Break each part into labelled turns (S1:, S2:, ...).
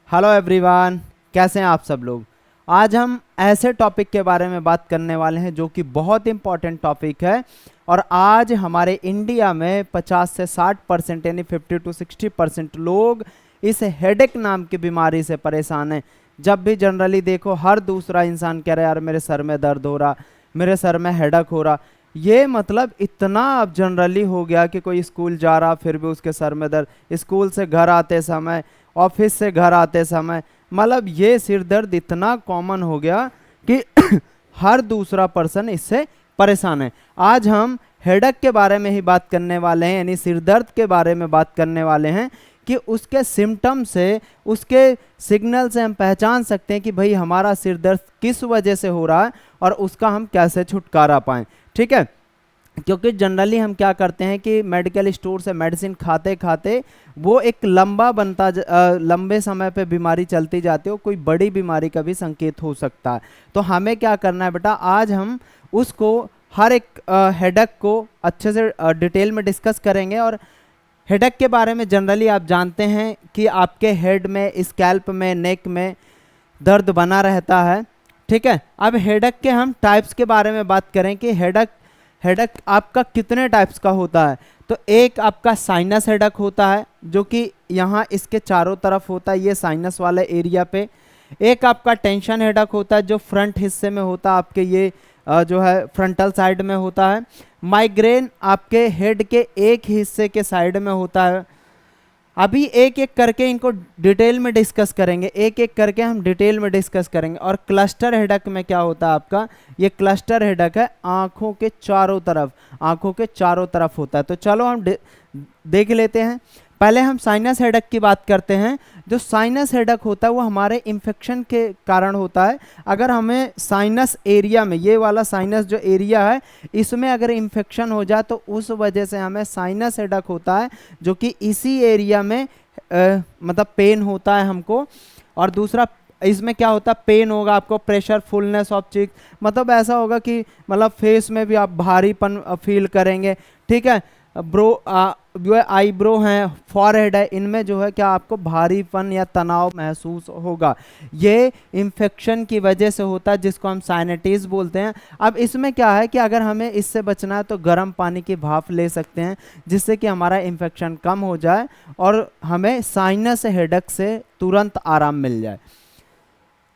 S1: Hello everyone, कैसे हैं आप सब लोग। आज हम ऐसे टॉपिक के बारे में बात करने वाले हैं जो कि बहुत इंपॉर्टेंट टॉपिक है। और आज हमारे इंडिया में 50 से 60% यानी 50 to 60% लोग इस हेडेक नाम की बीमारी से परेशान हैं। जब भी जनरली देखो हर दूसरा इंसान कह रहा है यार मेरे सर में दर्द हो रहा, मेरे सर में हेडेक हो रहा। ये मतलब इतना अब जनरली हो गया कि कोई स्कूल जा रहा फिर भी उसके सर में दर्द, स्कूल से घर आते समय, ऑफिस से घर आते समय, मतलब ये सिर दर्द इतना कॉमन हो गया कि हर दूसरा पर्सन इससे परेशान है। आज हम हेडेक के बारे में ही बात करने वाले हैं, यानी सिर दर्द के बारे में बात करने वाले हैं कि उसके सिम्टम से, उसके सिग्नल से हम पहचान सकते हैं कि भाई हमारा सिर दर्द किस वजह से हो रहा है और उसका हम कैसे छुटकारा पाएं। ठीक है, क्योंकि जनरली हम क्या करते हैं कि मेडिकल स्टोर से मेडिसिन खाते खाते वो एक लंबे समय पे बीमारी चलती जाती है, कोई बड़ी बीमारी का भी संकेत हो सकता है। तो हमें क्या करना है बेटा, आज हम उसको हर एक हेडेक को अच्छे से डिटेल में डिस्कस करेंगे। और हेडेक के बारे में जनरली आप जानते हैं कि आपके हेड में, स्कैल्प में, नेक में दर्द बना रहता है। ठीक है, अब हेडेक के हम टाइप्स के बारे में बात करें कि हेडेक आपका कितने टाइप्स का होता है। तो एक आपका साइनस हेडेक होता है जो कि यहाँ इसके चारों तरफ होता है, ये साइनस वाले एरिया पे। एक आपका टेंशन हेडेक होता है जो फ्रंट हिस्से में होता है, आपके ये जो है फ्रंटल साइड में होता है। माइग्रेन आपके हेड के एक हिस्से के साइड में होता है। अभी एक एक करके इनको डिटेल में डिस्कस करेंगे, एक एक करके हम डिटेल में डिस्कस करेंगे। और क्लस्टर हेडेक में क्या होता है आपका, ये क्लस्टर हेडेक है आंखों के चारों तरफ, आंखों के चारों तरफ होता है। तो चलो हम देख लेते हैं। पहले हम साइनस हेडेक की बात करते हैं। जो साइनस हेडेक होता है वो हमारे इन्फेक्शन के कारण होता है। अगर हमें साइनस एरिया में, ये वाला साइनस जो एरिया है, इसमें अगर इन्फेक्शन हो जाए तो उस वजह से हमें साइनस हेडेक होता है, जो कि इसी एरिया में मतलब पेन होता है हमको। और दूसरा इसमें क्या होता है, पेन होगा आपको, प्रेशर, फुलनेस ऑफ चीक, मतलब ऐसा होगा कि मतलब फेस में भी आप भारीपन फील करेंगे। ठीक है, जो है आईब्रो हैं, फॉरहेड है, इनमें जो है क्या आपको भारीपन या तनाव महसूस होगा। ये इन्फेक्शन की वजह से होता है जिसको हम साइनटिस बोलते हैं। अब इसमें क्या है कि अगर हमें इससे बचना है तो गर्म पानी की भाप ले सकते हैं जिससे कि हमारा इन्फेक्शन कम हो जाए और हमें साइनस हेडेक से तुरंत आराम मिल जाए।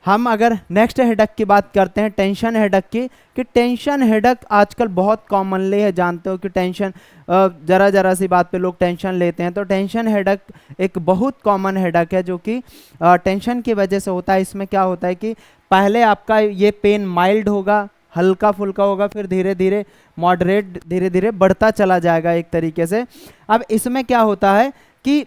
S1: हम अगर नेक्स्ट हेडेक की बात करते हैं, टेंशन हेडेक की, कि टेंशन हेडेक आजकल बहुत कॉमनली है। जानते हो कि टेंशन, जरा जरा सी बात पे लोग टेंशन लेते हैं। तो टेंशन हेडेक एक बहुत कॉमन हेडेक है जो कि टेंशन की वजह से होता है। इसमें क्या होता है कि पहले आपका ये पेन माइल्ड होगा, हल्का फुल्का होगा, फिर धीरे धीरे मॉडरेट, धीरे धीरे बढ़ता चला जाएगा एक तरीके से। अब इसमें क्या होता है कि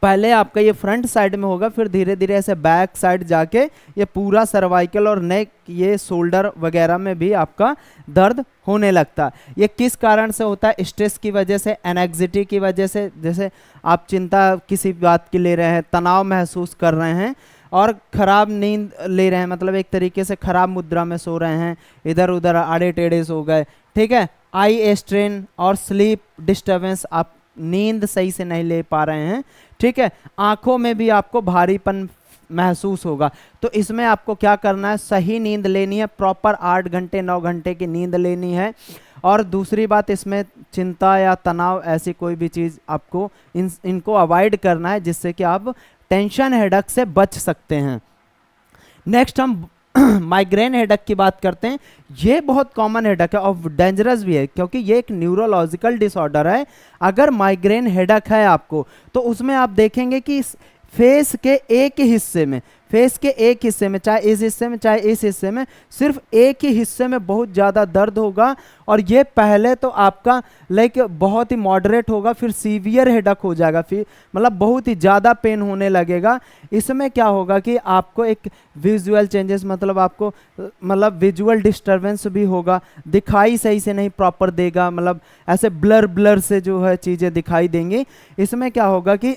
S1: पहले आपका ये फ्रंट साइड में होगा, फिर धीरे धीरे ऐसे बैक साइड जाके ये पूरा सर्वाइकल और नेक, ये शोल्डर वगैरह में भी आपका दर्द होने लगता है। ये किस कारण से होता है, स्ट्रेस की वजह से, एनग्जाइटी की वजह से, जैसे आप चिंता किसी बात की ले रहे हैं, तनाव महसूस कर रहे हैं और खराब नींद ले रहे हैं, मतलब एक तरीके से खराब मुद्रा में सो रहे हैं, इधर उधर आड़े टेढ़े सो गए। ठीक है, आई स्ट्रेन और स्लीप डिस्टर्बेंस, आप नींद सही से नहीं ले पा रहे हैं। ठीक है, आंखों में भी आपको भारीपन महसूस होगा। तो इसमें आपको क्या करना है, सही नींद लेनी है, प्रॉपर 8 घंटे 9 घंटे की नींद लेनी है। और दूसरी बात, इसमें चिंता या तनाव ऐसी कोई भी चीज़ आपको इनको अवॉइड करना है जिससे कि आप टेंशन हेडेक से बच सकते हैं। नेक्स्ट हम माइग्रेन हेडेक की बात करते हैं। ये बहुत कॉमन हेडेक है और डेंजरस भी है क्योंकि ये एक न्यूरोलॉजिकल डिसऑर्डर है। अगर माइग्रेन हेडेक है आपको तो उसमें आप देखेंगे कि फेस के एक हिस्से में, चाहे इस हिस्से में चाहे इस हिस्से में, सिर्फ एक ही हिस्से में बहुत ज़्यादा दर्द होगा। और ये पहले तो आपका लाइक बहुत ही मॉडरेट होगा, फिर सीवियर हेडेक हो जाएगा, फिर मतलब बहुत ही ज़्यादा पेन होने लगेगा। इसमें क्या होगा कि आपको एक विजुअल चेंजेस, मतलब आपको मतलब विजुअल डिस्टर्बेंस भी होगा, दिखाई सही से नहीं प्रॉपर देगा, मतलब ऐसे ब्लर ब्लर से जो है चीज़ें दिखाई देंगी। इसमें क्या होगा कि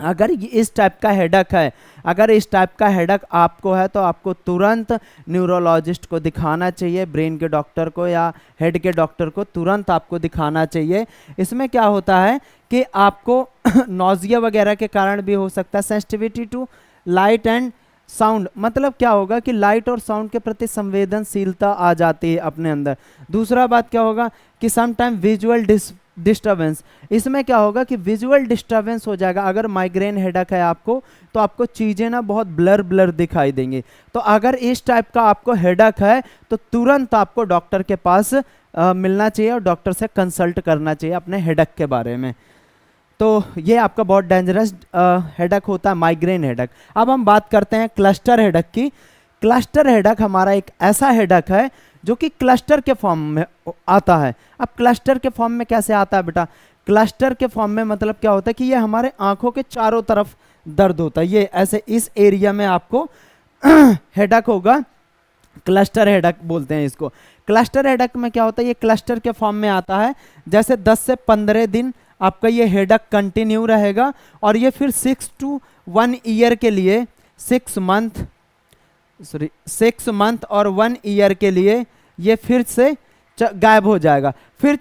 S1: अगर इस टाइप का हेडक है, अगर इस टाइप का हेडक आपको है तो आपको तुरंत न्यूरोलॉजिस्ट को दिखाना चाहिए, ब्रेन के डॉक्टर को या हेड के डॉक्टर को तुरंत आपको दिखाना चाहिए। इसमें क्या होता है कि आपको नॉजिया वगैरह के कारण भी हो सकता है। Sensitivity to light and sound, मतलब क्या होगा कि लाइट और साउंड के प्रति संवेदनशीलता आ जाती है अपने अंदर। दूसरा बात क्या होगा कि समटाइम विजुअल डिस्टर्बेंस, इसमें क्या होगा कि विजुअल डिस्टर्बेंस हो जाएगा। अगर माइग्रेन हेडक है आपको तो आपको चीज़ें ना बहुत ब्लर ब्लर दिखाई देंगी। तो अगर इस टाइप का आपको हेडक है तो तुरंत आपको डॉक्टर के पास मिलना चाहिए और डॉक्टर से कंसल्ट करना चाहिए अपने हेडक के बारे में। तो ये आपका बहुत डेंजरस हेडक होता है, माइग्रेन हेडक। अब हम बात करते हैं क्लस्टर हेडक की। क्लस्टर हेडक हमारा एक ऐसा हेडक है जो कि क्लस्टर के फॉर्म में आता है। अब क्लस्टर के फॉर्म में कैसे आता है बेटा? क्लस्टर के फॉर्म में मतलब क्या होता है कि ये हमारे आंखों के चारों तरफ दर्द होता है, ये ऐसे इस एरिया में आपको हेडक होगा। क्लस्टर हेडक बोलते हैं इसको। क्लस्टर हेडक में क्या होता है, ये क्लस्टर के फॉर्म में आता है। जैसे 10 से 15 दिन आपका ये हेडक कंटिन्यू रहेगा और ये फिर 6 to 1 ईयर के लिए, 6 मंथ और 1 ईयर के लिए ये फिर से गायब हो जाएगा। फिर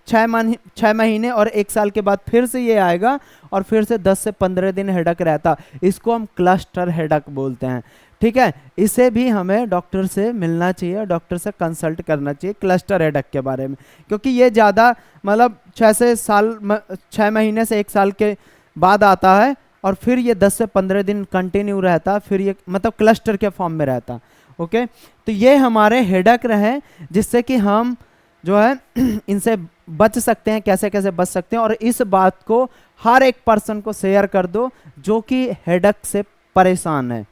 S1: 6 महीने और 1 साल के बाद फिर से ये आएगा और फिर से 10 से 15 दिन हेडक रहता। इसको हम क्लस्टर हेडक बोलते हैं। ठीक है, इसे भी हमें डॉक्टर से मिलना चाहिए, डॉक्टर से कंसल्ट करना चाहिए क्लस्टर हेडक के बारे में, क्योंकि ये ज़्यादा मतलब 6 महीने से 1 साल के बाद आता है और फिर ये 10 से 15 दिन कंटिन्यू रहता, फिर ये मतलब क्लस्टर के फॉर्म में रहता। ओके, तो ये हमारे हेडक रहे जिससे कि हम जो है इनसे बच सकते हैं। कैसे कैसे बच सकते हैं, और इस बात को हर एक पर्सन को शेयर कर दो जो कि हेडक से परेशान है।